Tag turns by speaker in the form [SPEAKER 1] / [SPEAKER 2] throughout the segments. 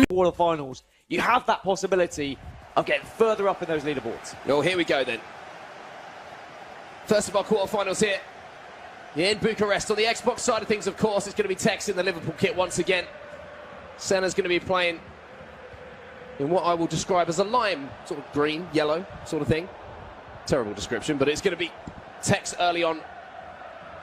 [SPEAKER 1] Quarterfinals, you have that possibility of getting further up in those leaderboards.
[SPEAKER 2] Well, here we go then. First of our quarterfinals here in Bucharest. On the Xbox side of things, of course, it's going to be TEKKZ in the Liverpool kit once again. Senna's going to be playing in what I will describe as a lime, sort of green, yellow sort of thing. Terrible description, but it's going to be TEKKZ early on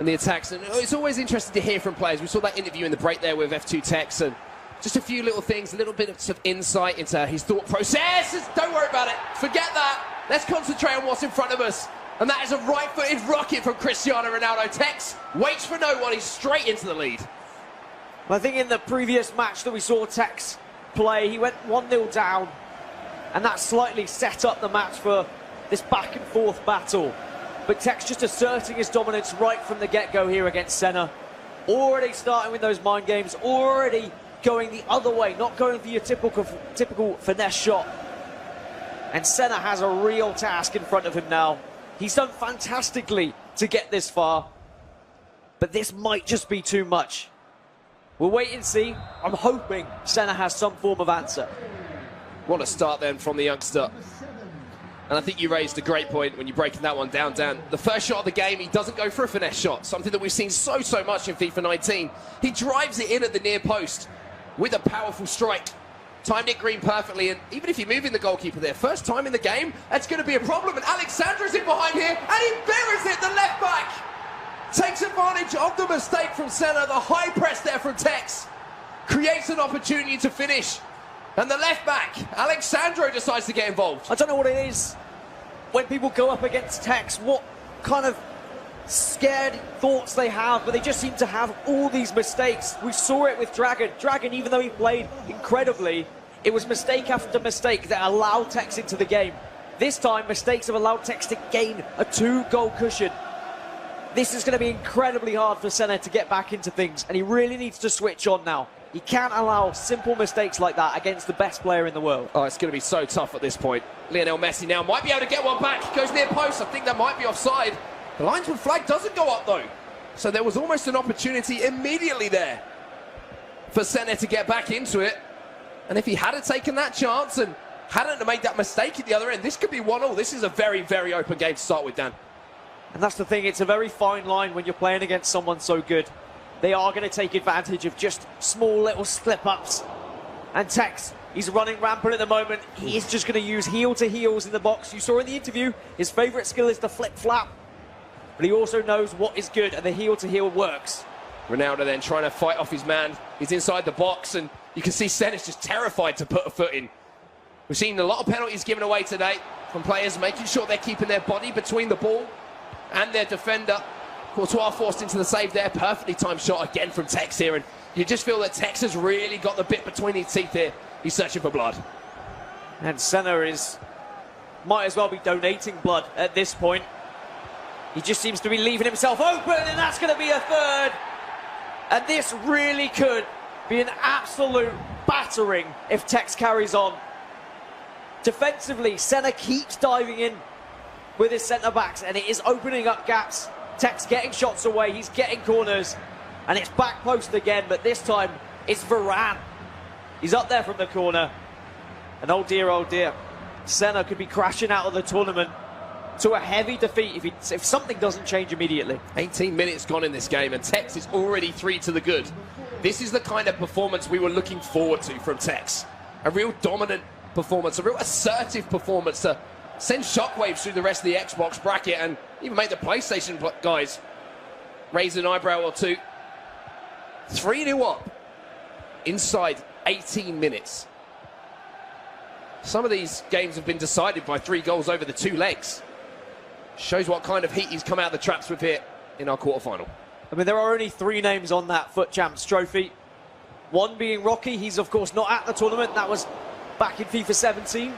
[SPEAKER 2] in the attacks. And it's always interesting to hear from players. We saw that interview in the break there with F2TEKKZ, and just a few little things, a little bit of insight into his thought process. Don't worry about it. Forget that. Let's concentrate on what's in front of us. And that is a right-footed rocket from Cristiano Ronaldo. TEKKZ waits for no one. He's straight into the lead.
[SPEAKER 1] I think in the previous match that we saw TEKKZ play, he went 1-0 down, and that slightly set up the match for this back-and-forth battle. But TEKKZ just asserting his dominance right from the get-go here against Senna. Already starting with those mind games, already going the other way, not going for your typical finesse shot. And Senna has a real task in front of him now. He's done fantastically to get this far, but this might just be too much. We'll wait and see. I'm hoping Senna has some form of answer.
[SPEAKER 2] What a start then from the youngster. And I think you raised a great point when you're breaking that one down, Dan. The first shot of the game, he doesn't go for a finesse shot, something that we've seen so much in FIFA 19. He drives it in at the near post with a powerful strike. Timed it green perfectly, and even if you're moving the goalkeeper there, first time in the game, that's going to be a problem. And Alexandra's in behind here, and he buries it, the left back. Takes advantage of the mistake from Senna, the high press there from TEKKZ. Creates an opportunity to finish. And the left back, Alexandro, decides to get involved.
[SPEAKER 1] I don't know what it is when people go up against TEKKZ, what kind of scared thoughts they have, but they just seem to have all these mistakes. We saw it with Dragon. Dragon, even though he played incredibly, it was mistake after mistake that allowed TEKKZ into the game. This time, mistakes have allowed TEKKZ to gain a 2-goal cushion. This is going to be incredibly hard for Senna to get back into things, and he really needs to switch on now. He can't allow simple mistakes like that against the best player in the world.
[SPEAKER 2] Oh, it's going to be so tough at this point. Lionel Messi now might be able to get one back. Goes near post. I think that might be offside. The linesman flag doesn't go up, though. So there was almost an opportunity immediately there for Senna to get back into it. And if he had taken that chance and hadn't made that mistake at the other end, this could be 1-1. This is a very open game to start with, Dan.
[SPEAKER 1] And that's the thing, it's a very fine line when you're playing against someone so good. They are going to take advantage of just small little slip-ups. And TEKKZ, he's running rampant at the moment. He is just going to use heel-to-heels in the box. You saw in the interview, his favourite skill is the flip-flap. But he also knows what is good, and the heel-to-heel works.
[SPEAKER 2] Ronaldo then trying to fight off his man. He's inside the box, and you can see Senna's just terrified to put a foot in. We've seen a lot of penalties given away today from players making sure they're keeping their body between the ball and their defender. Courtois forced into the save there. Perfectly timed shot again from TEKKZ here, and you just feel that TEKKZ has really got the bit between his teeth here. He's searching for blood.
[SPEAKER 1] And Senna might as well be donating blood at this point. He just seems to be leaving himself open, and that's going to be a third. And this really could be an absolute battering if TEKKZ carries on. Defensively, Senna keeps diving in with his centre-backs, and it is opening up gaps. TEKKZ getting shots away, he's getting corners, and it's back post again, but this time it's Varane. He's up there from the corner, and oh dear, Senna could be crashing out of the tournament to a heavy defeat if something doesn't change immediately.
[SPEAKER 2] 18 minutes gone in this game, and TEKKZ is already 3 to the good. This is the kind of performance we were looking forward to from TEKKZ. A real dominant performance, a real assertive performance to send shockwaves through the rest of the Xbox bracket and even make the PlayStation guys raise an eyebrow or two. 3-0 up inside 18 minutes. Some of these games have been decided by 3 goals over the 2 legs. Shows what kind of heat he's come out of the traps with here in our quarterfinal.
[SPEAKER 1] I mean, there are only 3 names on that FUT Champs trophy. One being Rocky. He's, of course, not at the tournament. That was back in FIFA 17.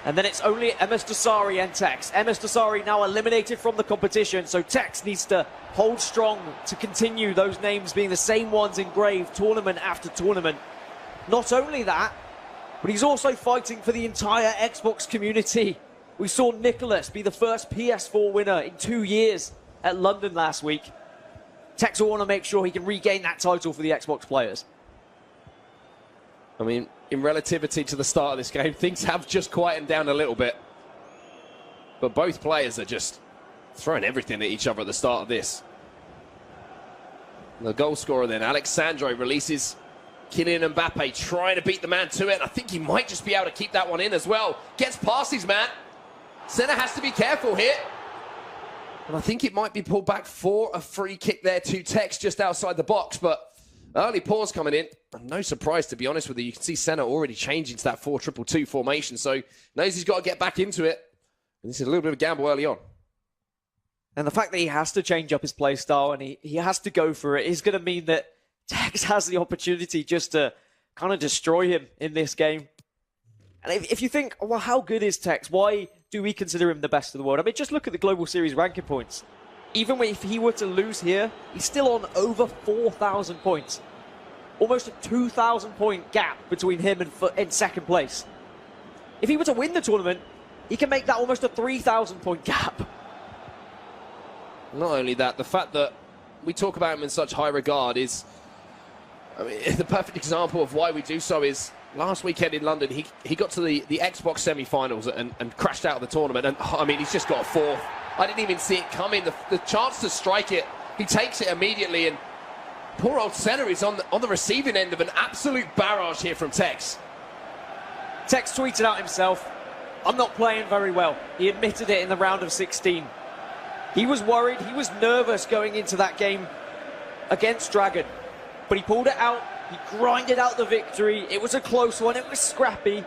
[SPEAKER 1] And then it's only MS Dasari and TEKKZ. MS Dasari now eliminated from the competition, so TEKKZ needs to hold strong to continue those names being the same ones engraved tournament after tournament. Not only that, but he's also fighting for the entire Xbox community. We saw Nicholas be the first PS4 winner in 2 years at London last week. TEKKZ will want to make sure he can regain that title for the Xbox players.
[SPEAKER 2] I mean, in relativity to the start of this game, things have just quietened down a little bit. But both players are just throwing everything at each other at the start of this. The goal scorer then, Alexandro, releases Kylian Mbappe, trying to beat the man to it. I think he might just be able to keep that one in as well. Gets past his man. Senna has to be careful here. And I think it might be pulled back for a free kick there to TEKKZ just outside the box. But early pause coming in. And no surprise, to be honest with you. You can see Senna already changing to that 4-2-2 formation. So knows he's got to get back into it. And this is a little bit of a gamble early on.
[SPEAKER 1] And the fact that he has to change up his play style and he has to go for it is going to mean that TEKKZ has the opportunity just to kind of destroy him in this game. And if you think, well, how good is TEKKZ? Why do we consider him the best in the world? I mean, just look at the Global Series ranking points. Even if he were to lose here, he's still on over 4,000 points. Almost a 2,000 point gap between him and second place. If he were to win the tournament, he can make that almost a 3,000 point gap.
[SPEAKER 2] Not only that, the fact that we talk about him in such high regard is, I mean, the perfect example of why we do so is last weekend in London, he got to the Xbox semi-finals and crashed out of the tournament. And, I mean, he's just got a fourth. I didn't even see it coming. The chance to strike it, he takes it immediately. And poor old Senna is on the receiving end of an absolute barrage here from TEKKZ.
[SPEAKER 1] TEKKZ tweeted out himself, "I'm not playing very well." He admitted it in the round of 16. He was worried, he was nervous going into that game against Dragon. But he pulled it out, he grinded out the victory. It was a close one, it was scrappy.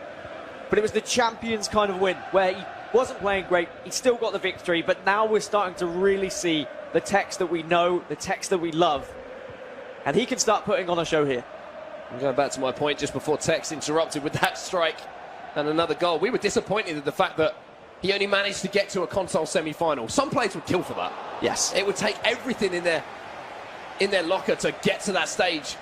[SPEAKER 1] But it was the champion's kind of win, where he wasn't playing great, he still got the victory. But now we're starting to really see the TEKKZ that we know, the TEKKZ that we love. And he can start putting on a show here.
[SPEAKER 2] I'm going back to my point just before TEKKZ interrupted with that strike and another goal. We were disappointed at the fact that he only managed to get to a console semi-final. Some players would kill for that.
[SPEAKER 1] Yes.
[SPEAKER 2] It would take everything in their locker to get to that stage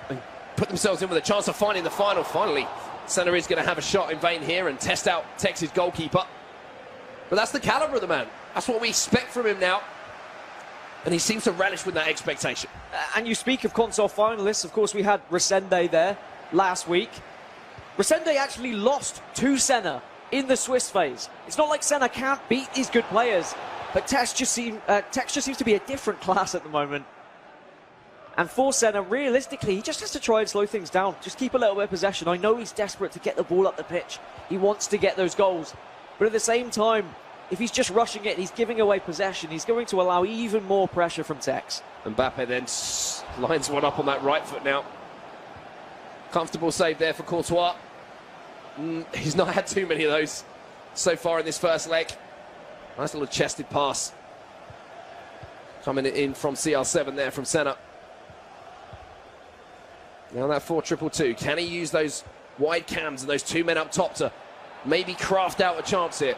[SPEAKER 2] and put themselves in with a chance of finding the final. Finally, Senna is going to have a shot in vain here and test out TEKKZ's goalkeeper. But that's the caliber of the man. That's what we expect from him now. And he seems to relish with that expectation.
[SPEAKER 1] And you speak of console finalists. Of course, we had Resende there last week. Resende actually lost to Senna in the Swiss phase. It's not like Senna can't beat these good players, but TEKKZ just seems to be a different class at the moment. And for Senna, realistically, he just has to try and slow things down. Just keep a little bit of possession. I know he's desperate to get the ball up the pitch. He wants to get those goals. But at the same time, if he's just rushing it and he's giving away possession, he's going to allow even more pressure from TEKKZ.
[SPEAKER 2] Mbappe then lines one up on that right foot now. Comfortable save there for Courtois. He's not had too many of those so far in this first leg. Nice little chested pass. Coming in from CR7 there from Senna. Now that 4-2-2. Can he use those wide cams and those two men up top to maybe craft out a chance here?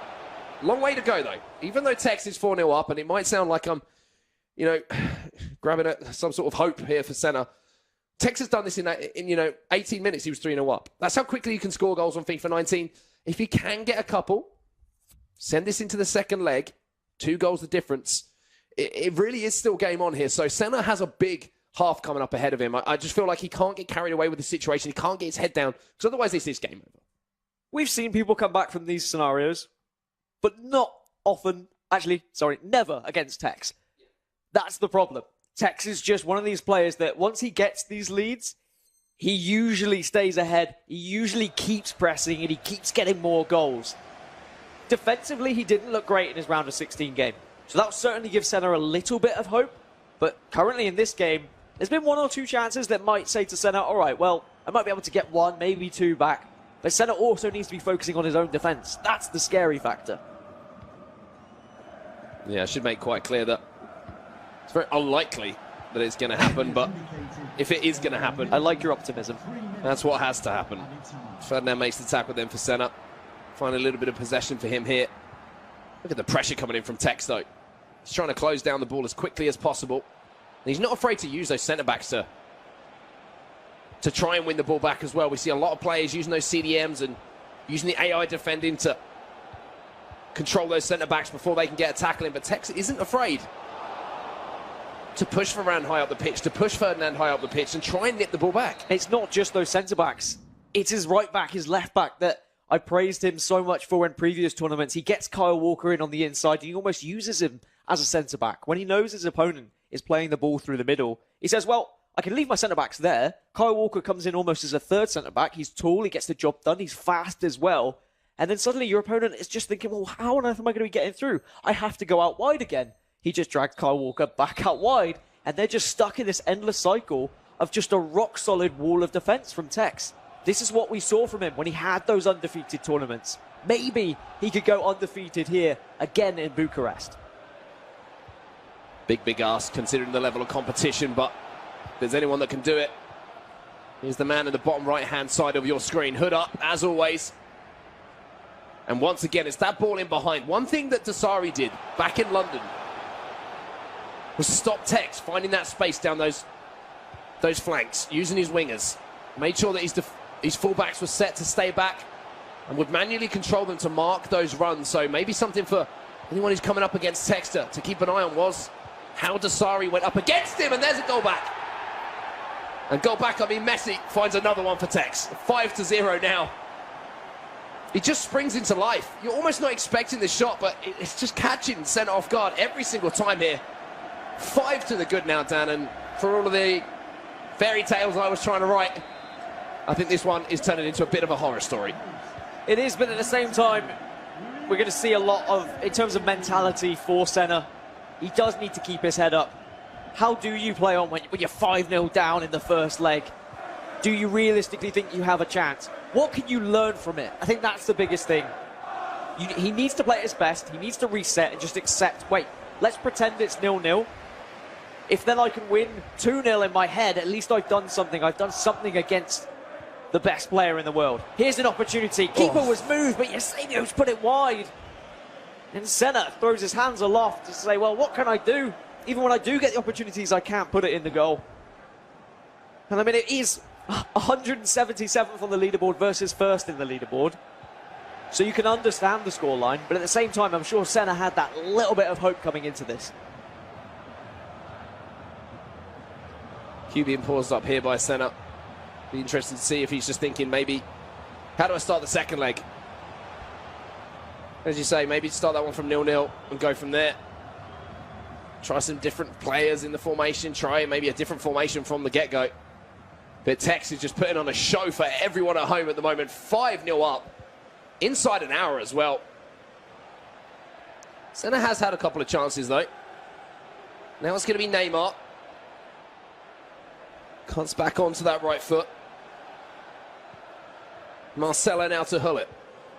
[SPEAKER 2] Long way to go, though. Even though TEKKZ is 4-0 up, and it might sound like I'm, grabbing at some sort of hope here for Senna. TEKKZ has done this in 18 minutes. He was 3-0 up. That's how quickly you can score goals on FIFA 19. If you can get a couple, send this into the second leg. 2 goals the difference. It really is still game on here. So Senna has a big half coming up ahead of him. I just feel like he can't get carried away with the situation. He can't get his head down, because otherwise this is game over.
[SPEAKER 1] We've seen people come back from these scenarios, but not often, never against TEKKZ. That's the problem. TEKKZ is just one of these players that once he gets these leads, he usually stays ahead. He usually keeps pressing and he keeps getting more goals. Defensively, he didn't look great in his round of 16 game. So that will certainly give Senna a little bit of hope. But currently in this game, there's been 1 or 2 chances that might say to Senna, all right, well, I might be able to get 1, maybe 2 back. But Senna also needs to be focusing on his own defense. That's the scary factor.
[SPEAKER 2] Yeah, I should make quite clear that it's very unlikely that it's going to happen, but if it is going to happen...
[SPEAKER 1] I like your optimism.
[SPEAKER 2] That's what has to happen. Ferdinand makes the tackle then for Senna. Find a little bit of possession for him here. Look at the pressure coming in from TEKKZ, though. He's trying to close down the ball as quickly as possible. And he's not afraid to use those centre-backs to try and win the ball back as well. We see a lot of players using those CDMs and using the AI defending to control those centre-backs before they can get a tackle in. But TEKKZ isn't afraid to push Varane high up the pitch, to push Ferdinand high up the pitch and try and nip the ball back.
[SPEAKER 1] It's not just those centre-backs. It's his right back, his left back that I praised him so much for in previous tournaments. He gets Kyle Walker in on the inside. He almost uses him as a centre-back. When he knows his opponent is playing the ball through the middle, he says, well, I can leave my centre-backs there. Kyle Walker comes in almost as a third centre-back. He's tall, he gets the job done, he's fast as well. And then suddenly your opponent is just thinking, well, how on earth am I going to be getting through? I have to go out wide again. He just drags Kyle Walker back out wide, and they're just stuck in this endless cycle of just a rock-solid wall of defence from TEKKZ. This is what we saw from him when he had those undefeated tournaments. Maybe he could go undefeated here again in Bucharest.
[SPEAKER 2] Big ask considering the level of competition, but if there's anyone that can do it, here's the man in the bottom right-hand side of your screen. Hood up, as always. And once again, it's that ball in behind. One thing that Dasari did back in London was stop TEKKZ, finding that space down those flanks, using his wingers. Made sure that his fullbacks were set to stay back and would manually control them to mark those runs. So maybe something for anyone who's coming up against TEKKZ to keep an eye on was how Dasari went up against him, and there's a goal back. And goal back, I mean Messi finds another one for TEKKZ. 5-0 now. He just springs into life. You're almost not expecting this shot, but it's just catching Senna off guard every single time here. 5 to the good now, Dan, and for all of the fairy tales I was trying to write, I think this one is turning into a bit of a horror story.
[SPEAKER 1] It is, but at the same time, we're going to see a lot of, in terms of mentality for Senna, he does need to keep his head up. How do you play on when you're 5-0 down in the first leg? Do you realistically think you have a chance? What can you learn from it? I think that's the biggest thing. He needs to play at his best. He needs to reset and just accept, wait, let's pretend it's 0-0. If then I can win 2-0 in my head, at least I've done something. I've done something against the best player in the world. Here's an opportunity. Keeper was moved, but Yasenio's put it wide. And Senna throws his hands aloft to say, well, what can I do? Even when I do get the opportunities, I can't put it in the goal. And I mean, it is 177th on the leaderboard versus first in the leaderboard. So you can understand the scoreline, but at the same time, I'm sure Senna had that little bit of hope coming into this.
[SPEAKER 2] Q being paused up here by Senna. Be interested to see if he's just thinking, maybe, how do I start the second leg? As you say, maybe start that one from 0-0 and go from there. Try some different players in the formation. Try maybe a different formation from the get-go. But TEKKZ is just putting on a show for everyone at home at the moment. 5-0 up. Inside an hour as well. Senna has had a couple of chances, though. Now it's going to be Neymar. Cuts back onto that right foot. Marcelo now to Hullet.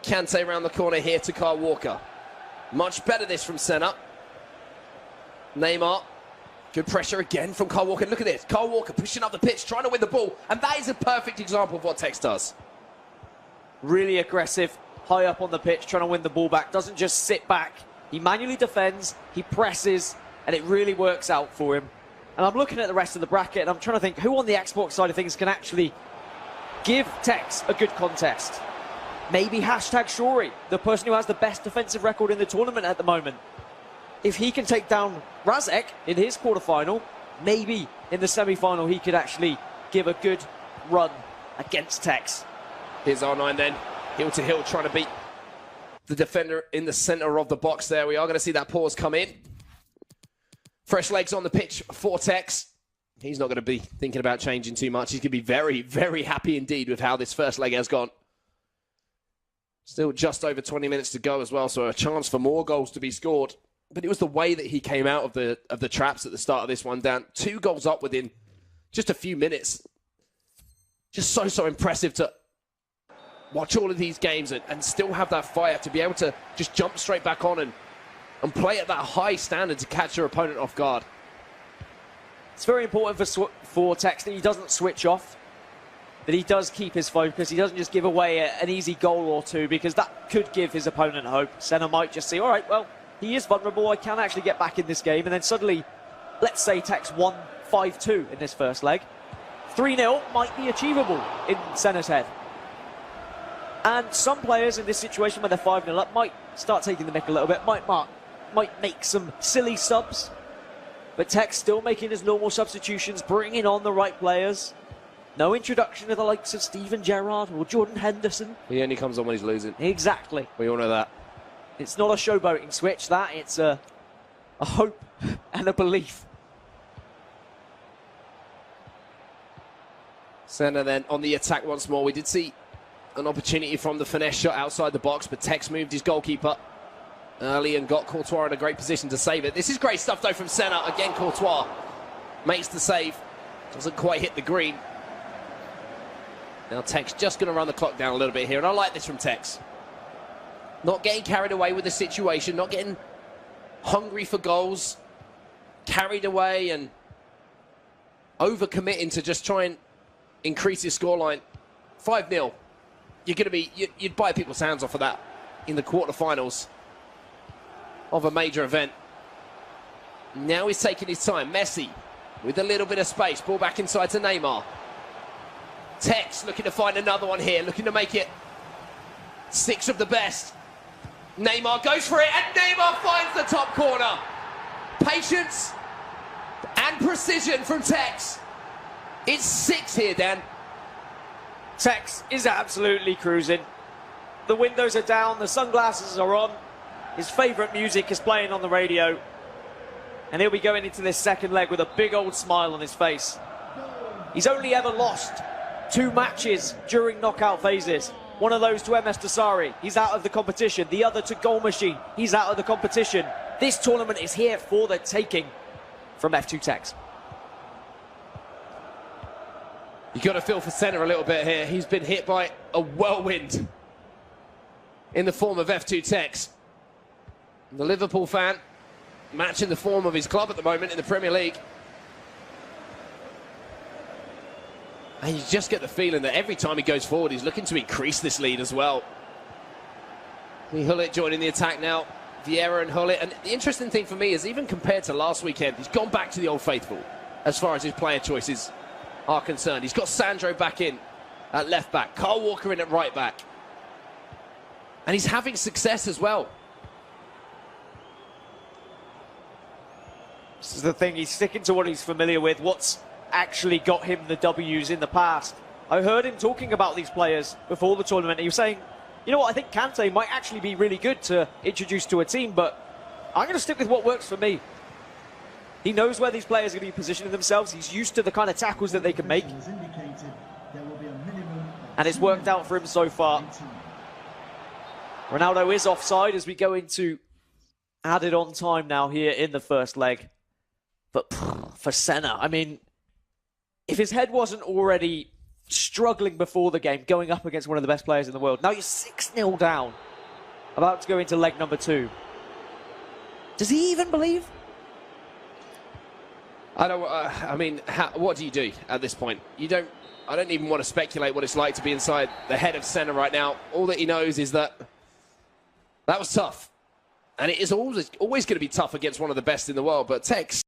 [SPEAKER 2] Kante around the corner here to Kyle Walker. Much better this from Senna. Neymar. Good pressure again from Kyle Walker. Look at this. Kyle Walker pushing up the pitch, trying to win the ball. And that is a perfect example of what TEKKZ does.
[SPEAKER 1] Really aggressive, high up on the pitch, trying to win the ball back. Doesn't just sit back. He manually defends, he presses, and it really works out for him. And I'm looking at the rest of the bracket, and I'm trying to think who on the Xbox side of things can actually give TEKKZ a good contest. Maybe #Shuri, the person who has the best defensive record in the tournament at the moment. If he can take down Razek in his quarterfinal, maybe in the semi-final he could actually give a good run against TEKKZ.
[SPEAKER 2] Here's R9 then, heel to heel, trying to beat the defender in the centre of the box there. We are going to see that pause come in. Fresh legs on the pitch for TEKKZ. He's not going to be thinking about changing too much. He's going to be very, very happy indeed with how this first leg has gone. Still just over 20 minutes to go as well, so a chance for more goals to be scored. But it was the way that he came out of the traps at the start of this one, down 2 goals up within just a few minutes. Just so impressive to watch all of these games and still have that fire to be able to just jump straight back on and play at that high standard to catch your opponent off guard.
[SPEAKER 1] It's very important for TEKKZ that he doesn't switch off, that he does keep his focus. He doesn't just give away an easy goal or two, because that could give his opponent hope. Senna might just see, all right, well, he is vulnerable. I can actually get back in this game. And then suddenly, let's say TEKKZ won 5-2 in this first leg. 3-0 might be achievable in Senna's head. And some players in this situation, when they're 5-0 up, might start taking the mick a little bit, might make some silly subs. But TEKKZ still making his normal substitutions, bringing on the right players. No introduction to the likes of Steven Gerrard or Jordan Henderson.
[SPEAKER 2] He only comes on when he's losing.
[SPEAKER 1] Exactly.
[SPEAKER 2] We all know that.
[SPEAKER 1] It's not a showboating switch, that. It's a hope and a belief.
[SPEAKER 2] Senna then on the attack once more. We did see an opportunity from the finesse shot outside the box, but TEKKZ moved his goalkeeper early and got Courtois in a great position to save it. This is great stuff, though, from Senna. Again, Courtois makes the save. Doesn't quite hit the green. Now TEKKZ just going to run the clock down a little bit here, and I like this from TEKKZ. Not getting carried away with the situation, not getting hungry for goals, carried away and overcommitting to just try and increase his scoreline. 5-0. You're going to be, you'd bite people's hands off of that in the quarterfinals of a major event. Now he's taking his time. Messi with a little bit of space. Ball back inside to Neymar. TEKKZ looking to find another one here, looking to make it 6 of the best. Neymar goes for it, and Neymar finds the top corner. Patience and precision from TEKKZ. It's 6 here, Dan.
[SPEAKER 1] TEKKZ is absolutely cruising. The windows are down, the sunglasses are on. His favourite music is playing on the radio. And he'll be going into this second leg with a big old smile on his face. He's only ever lost 2 matches during knockout phases. One of those to MS Dasari. He's out of the competition. The other to Goal Machine. He's out of the competition. This tournament is here for the taking from F2TEKKZ.
[SPEAKER 2] You've got to feel for Senna a little bit here. He's been hit by a whirlwind in the form of F2TEKKZ. The Liverpool fan matching the form of his club at the moment in the Premier League. And you just get the feeling that every time he goes forward, he's looking to increase this lead as well. Hullet joining the attack now. Vieira and Hullet. And the interesting thing for me is, even compared to last weekend, he's gone back to the old faithful as far as his player choices are concerned. He's got Sandro back in at left back, Kyle Walker in at right back. And he's having success as well.
[SPEAKER 1] This is the thing, he's sticking to what he's familiar with, what's actually got him the W's in the past. I heard him talking about these players before the tournament. He was saying, you know what, I think Kante might actually be really good to introduce to a team, but I'm going to stick with what works for me. He knows where these players are going to be positioning themselves. He's used to the kind of tackles that they can make. And it's worked out for him so far. Ronaldo is offside as we go into added on time now here in the first leg. But for Senna, I mean, if his head wasn't already struggling before the game, going up against one of the best players in the world, now you're 6-0 down, about to go into leg number 2. Does he even believe?
[SPEAKER 2] I don't. I mean, what do you do at this point? You don't. I don't even want to speculate what it's like to be inside the head of Senna right now. All that he knows is that was tough, and it is always going to be tough against one of the best in the world. But TEKKZ